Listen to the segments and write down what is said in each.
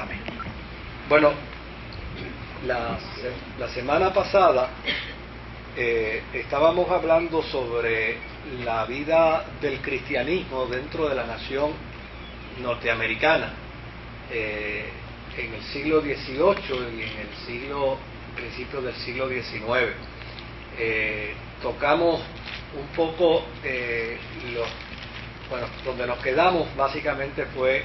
Amén. Bueno, la semana pasada estábamos hablando sobre la vida del cristianismo dentro de la nación norteamericana en el siglo XVIII y en el principio del siglo XIX. Tocamos un poco donde nos quedamos básicamente fue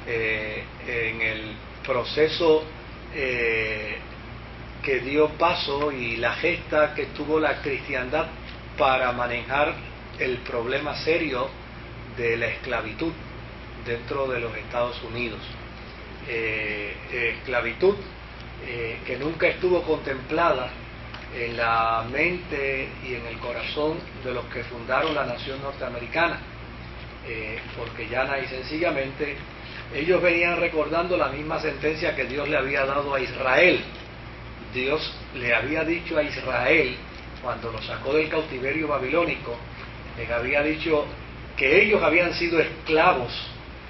en el proceso que dio paso y la gesta que tuvo la cristiandad para manejar el problema serio de la esclavitud dentro de los Estados Unidos. Esclavitud que nunca estuvo contemplada en la mente y en el corazón de los que fundaron la nación norteamericana, porque llana y sencillamente ellos venían recordando la misma sentencia que Dios le había dado a Israel. Dios le había dicho a Israel, cuando lo sacó del cautiverio babilónico, les había dicho que ellos habían sido esclavos,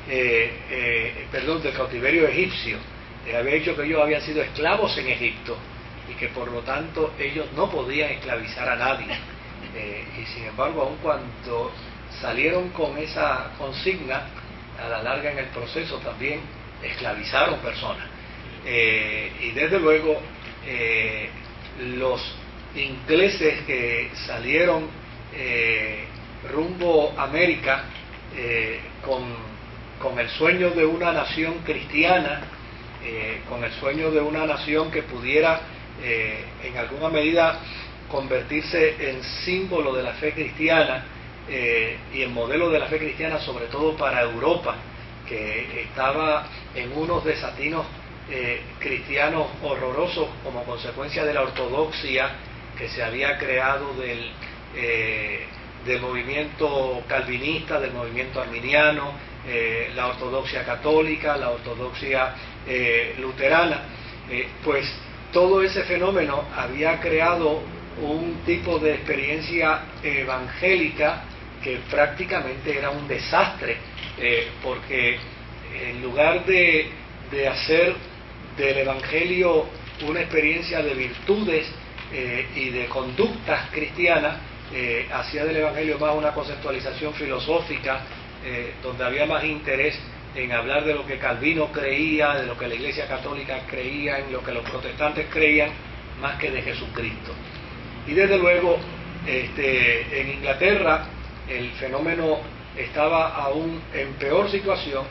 del cautiverio egipcio. Les había dicho que ellos habían sido esclavos en Egipto y que por lo tanto ellos no podían esclavizar a nadie. Y sin embargo, aun cuando salieron con esa consigna, a la larga en el proceso también esclavizaron personas. Y desde luego los ingleses que salieron rumbo a América con el sueño de una nación cristiana, con el sueño de una nación que pudiera en alguna medida convertirse en símbolo de la fe cristiana y en modelo de la fe cristiana, sobre todo para Europa, que estaba en unos desatinos cristianos horrorosos como consecuencia de la ortodoxia que se había creado del movimiento calvinista, del movimiento arminiano, la ortodoxia católica, la ortodoxia luterana. Pues todo ese fenómeno había creado un tipo de experiencia evangélica que prácticamente era un desastre, porque en lugar de hacer del evangelio una experiencia de virtudes y de conductas cristianas, hacía del evangelio más una conceptualización filosófica, donde había más interés en hablar de lo que Calvino creía, de lo que la Iglesia Católica creía, en lo que los protestantes creían, más que de Jesucristo. Y desde luego en Inglaterra el fenómeno estaba aún en peor situación,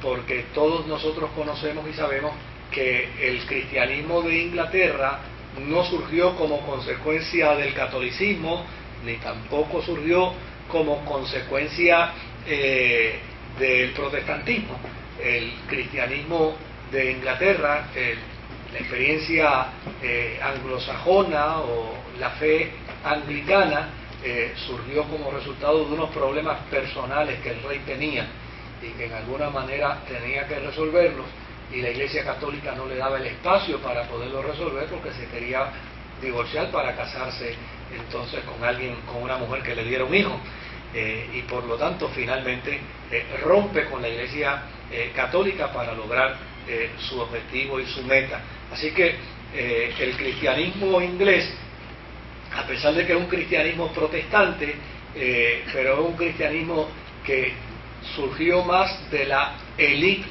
porque todos nosotros conocemos y sabemos que el cristianismo de Inglaterra no surgió como consecuencia del catolicismo, ni tampoco surgió como consecuencia del protestantismo. El cristianismo de Inglaterra, la experiencia anglosajona o la fe anglicana, surgió como resultado de unos problemas personales que el rey tenía y que en alguna manera tenía que resolverlos, y la Iglesia Católica no le daba el espacio para poderlo resolver porque se quería divorciar para casarse entonces con una mujer que le diera un hijo, y por lo tanto finalmente rompe con la Iglesia Católica para lograr su objetivo y su meta. Así que el cristianismo inglés, a pesar de que es un cristianismo protestante, pero es un cristianismo que surgió más de la élite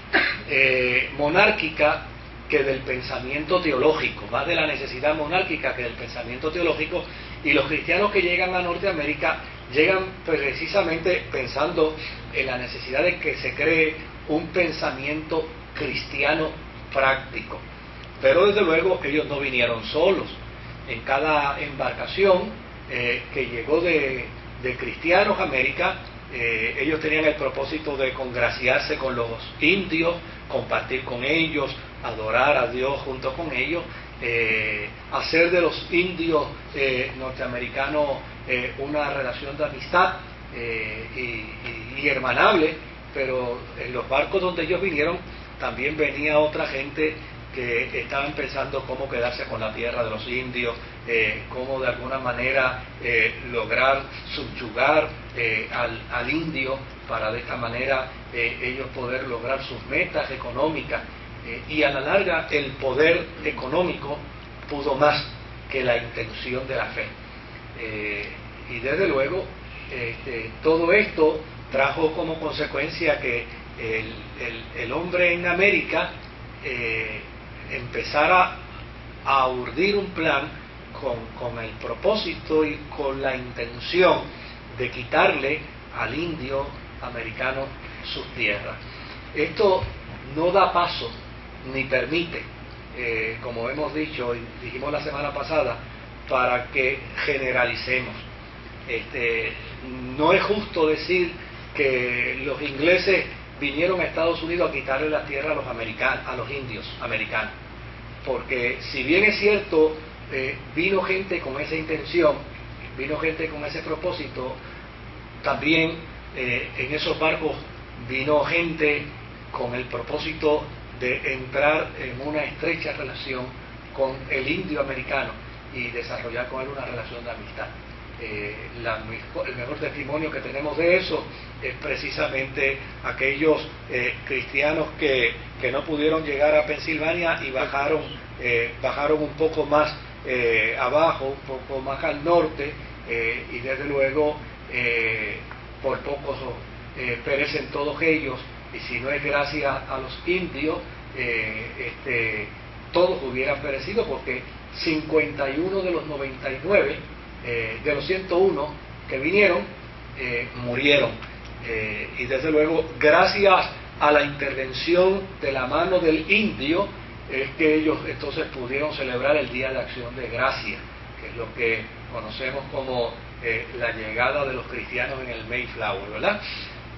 monárquica que del pensamiento teológico, más de la necesidad monárquica que del pensamiento teológico. Y los cristianos que llegan a Norteamérica llegan precisamente pensando en la necesidad de que se cree un pensamiento cristiano práctico. Pero desde luego ellos no vinieron solos. En cada embarcación que llegó de cristianos a América, ellos tenían el propósito de congraciarse con los indios, compartir con ellos, adorar a Dios junto con ellos, hacer de los indios norteamericanos una relación de amistad y hermanable. Pero en los barcos donde ellos vinieron también venía otra gente que estaban pensando cómo quedarse con la tierra de los indios, cómo de alguna manera lograr subyugar al indio para de esta manera ellos poder lograr sus metas económicas. y a la larga el poder económico pudo más que la intención de la fe. Y desde luego todo esto trajo como consecuencia que el hombre en América empezara a urdir un plan con el propósito y con la intención de quitarle al indio americano sus tierras. Esto no da paso ni permite, como hemos dicho y dijimos la semana pasada, para que generalicemos. No es justo decir que los ingleses vinieron a Estados Unidos a quitarle la tierra a los indios americanos, porque si bien es cierto, vino gente con esa intención, vino gente con ese propósito, también en esos barcos vino gente con el propósito de entrar en una estrecha relación con el indio americano y desarrollar con él una relación de amistad. El mejor testimonio que tenemos de eso es precisamente aquellos cristianos que no pudieron llegar a Pensilvania y bajaron un poco más abajo, un poco más al norte, y desde luego por poco perecen todos ellos, y si no es gracias a los indios, todos hubieran perecido, porque 51 de los 99 de los 101 que vinieron murieron, y desde luego gracias a la intervención de la mano del indio es que ellos entonces pudieron celebrar el Día de Acción de Gracia, que es lo que conocemos como la llegada de los cristianos en el Mayflower, ¿verdad?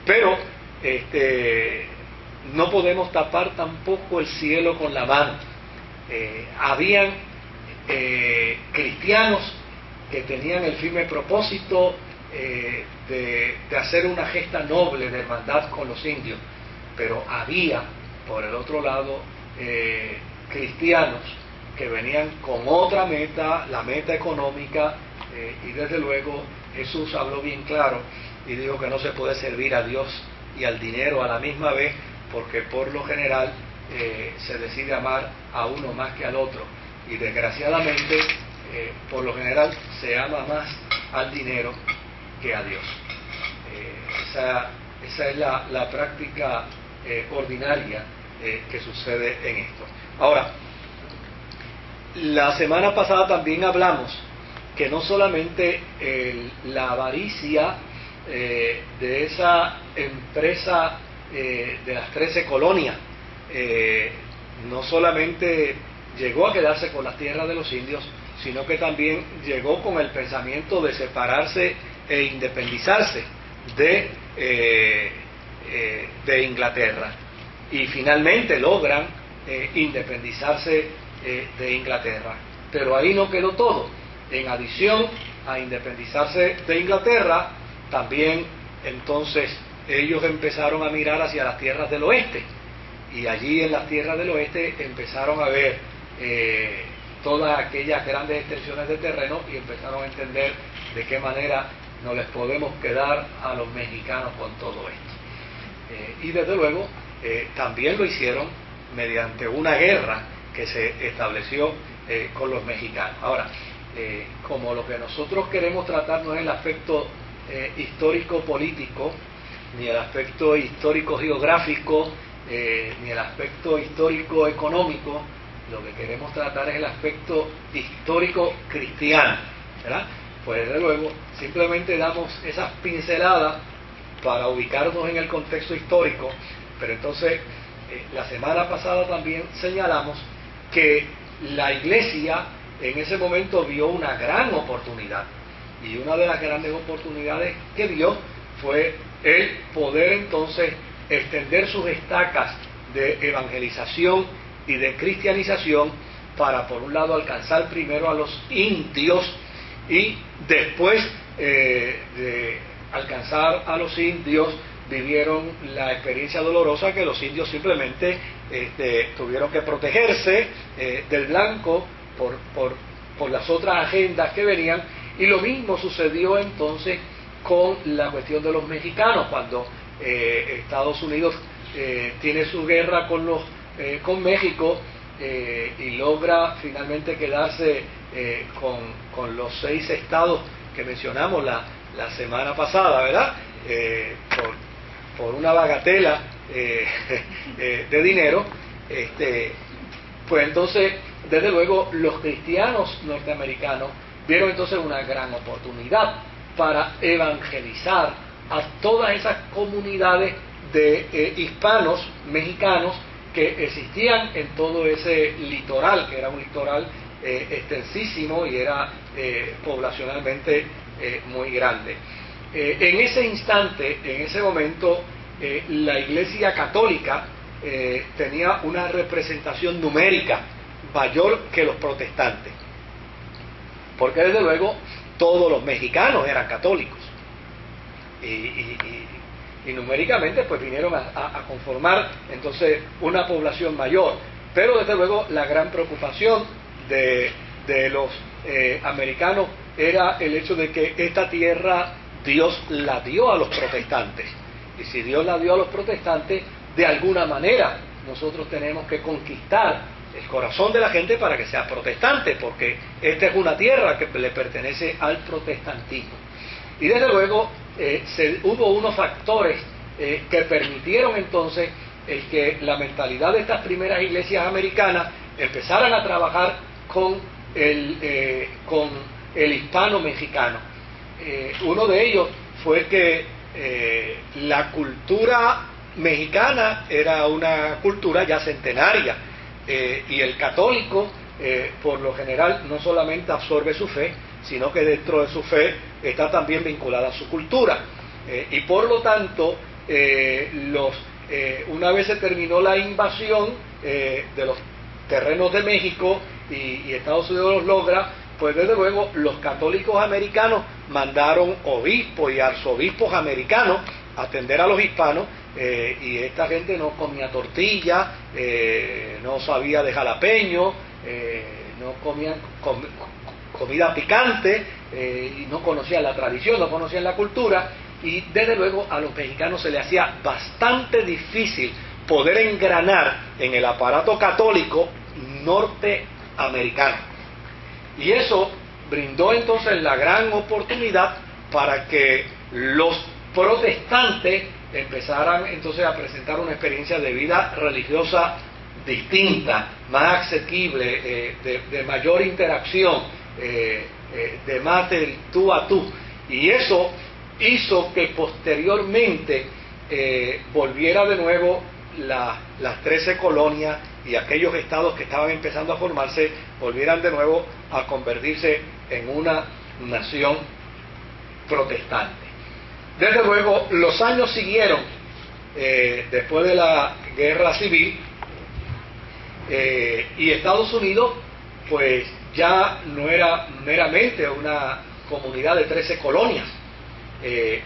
Pero no podemos tapar tampoco el cielo con la mano. Habían cristianos que tenían el firme propósito de hacer una gesta noble de hermandad con los indios, pero había por el otro lado cristianos que venían con otra meta, la meta económica, y desde luego Jesús habló bien claro y dijo que no se puede servir a Dios y al dinero a la misma vez, porque por lo general se decide amar a uno más que al otro, y desgraciadamente por lo general se ama más al dinero que a Dios. Esa es la práctica ordinaria que sucede en esto. Ahora, la semana pasada también hablamos que no solamente la avaricia de esa empresa de las 13 colonias no solamente llegó a quedarse con las tierras de los indios, sino que también llegó con el pensamiento de separarse e independizarse de Inglaterra, y finalmente logran independizarse de Inglaterra. Pero ahí no quedó todo. En adición a independizarse de Inglaterra, también entonces ellos empezaron a mirar hacia las tierras del oeste, y allí en las tierras del oeste empezaron a ver todas aquellas grandes extensiones de terreno, y empezaron a entender de qué manera no les podemos quedar a los mexicanos con todo esto. Y desde luego también lo hicieron mediante una guerra que se estableció con los mexicanos. Ahora, como lo que nosotros queremos tratar no es el aspecto histórico-político, ni el aspecto histórico-geográfico, ni el aspecto histórico-económico, lo que queremos tratar es el aspecto histórico-cristiano, ¿verdad? Pues desde luego simplemente damos esas pinceladas para ubicarnos en el contexto histórico, pero entonces la semana pasada también señalamos que la Iglesia en ese momento vio una gran oportunidad, y una de las grandes oportunidades que vio fue el poder entonces extender sus estacas de evangelización y de cristianización para, por un lado, alcanzar primero a los indios, y después de alcanzar a los indios vivieron la experiencia dolorosa que los indios simplemente tuvieron que protegerse del blanco por las otras agendas que venían. Y lo mismo sucedió entonces con la cuestión de los mexicanos, cuando Estados Unidos tiene su guerra con los con México y logra finalmente quedarse con los 6 estados que mencionamos la semana pasada, ¿verdad? Por una bagatela de dinero, pues entonces, desde luego, los cristianos norteamericanos vieron entonces una gran oportunidad para evangelizar a todas esas comunidades de hispanos mexicanos que existían en todo ese litoral, que era un litoral extensísimo y era poblacionalmente muy grande. En ese instante, en ese momento, la Iglesia Católica tenía una representación numérica mayor que los protestantes, porque desde luego todos los mexicanos eran católicos y numéricamente pues vinieron a conformar entonces una población mayor, pero desde luego la gran preocupación de los americanos era el hecho de que esta tierra Dios la dio a los protestantes, y si Dios la dio a los protestantes, de alguna manera nosotros tenemos que conquistar el corazón de la gente para que sea protestante, porque esta es una tierra que le pertenece al protestantismo. Y desde luego hubo unos factores que permitieron entonces que la mentalidad de estas primeras iglesias americanas empezaran a trabajar con el hispano mexicano. Uno de ellos fue que la cultura mexicana era una cultura ya centenaria, y el católico por lo general no solamente absorbe su fe, sino que dentro de su fe está también vinculada a su cultura, y por lo tanto una vez se terminó la invasión de los terrenos de México y Estados Unidos los logra, pues desde luego los católicos americanos mandaron obispos y arzobispos americanos a atender a los hispanos, y esta gente no comía tortilla, no sabía de jalapeño, no comían comida picante, y no conocían la tradición, no conocían la cultura, y desde luego a los mexicanos se les hacía bastante difícil poder engranar en el aparato católico norteamericano. Y eso brindó entonces la gran oportunidad para que los protestantes empezaran entonces a presentar una experiencia de vida religiosa distinta, más asequible, de mayor interacción, de más del tú a tú. Y eso hizo que posteriormente volviera de nuevo las 13 colonias y aquellos estados que estaban empezando a formarse volvieran de nuevo a convertirse en una nación protestante. Desde luego, los años siguieron, después de la guerra civil, y Estados Unidos pues ya no era meramente una comunidad de 13 colonias,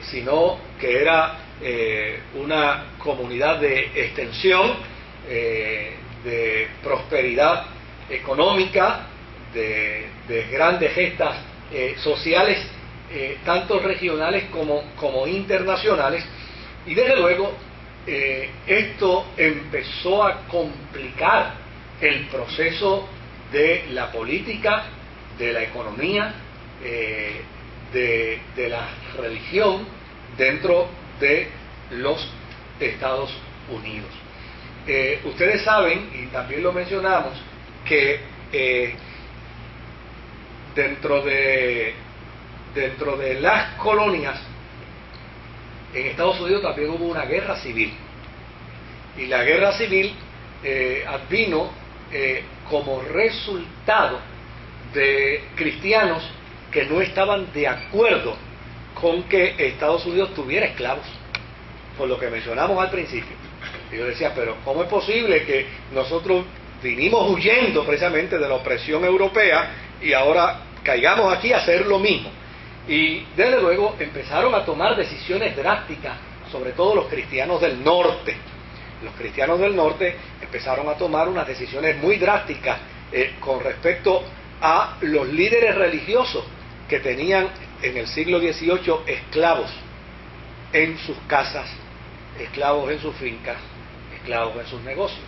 sino que era una comunidad de extensión, de prosperidad económica, de grandes gestas sociales, tanto regionales como internacionales, y desde luego esto empezó a complicar el proceso de la política, de la economía, de la religión dentro de los Estados Unidos. Ustedes saben, y también lo mencionamos, que dentro de las colonias en Estados Unidos también hubo una guerra civil, y la guerra civil advino como resultado de cristianos que no estaban de acuerdo con que Estados Unidos tuviera esclavos, por lo que mencionamos al principio. Y yo decía, pero ¿cómo es posible que nosotros vinimos huyendo precisamente de la opresión europea y ahora caigamos aquí a hacer lo mismo? Y desde luego empezaron a tomar decisiones drásticas, sobre todo los cristianos del norte. Los cristianos del norte empezaron a tomar unas decisiones muy drásticas con respecto a los líderes religiosos que tenían en el siglo XVIII esclavos en sus casas, esclavos en sus fincas, esclavos en sus negocios.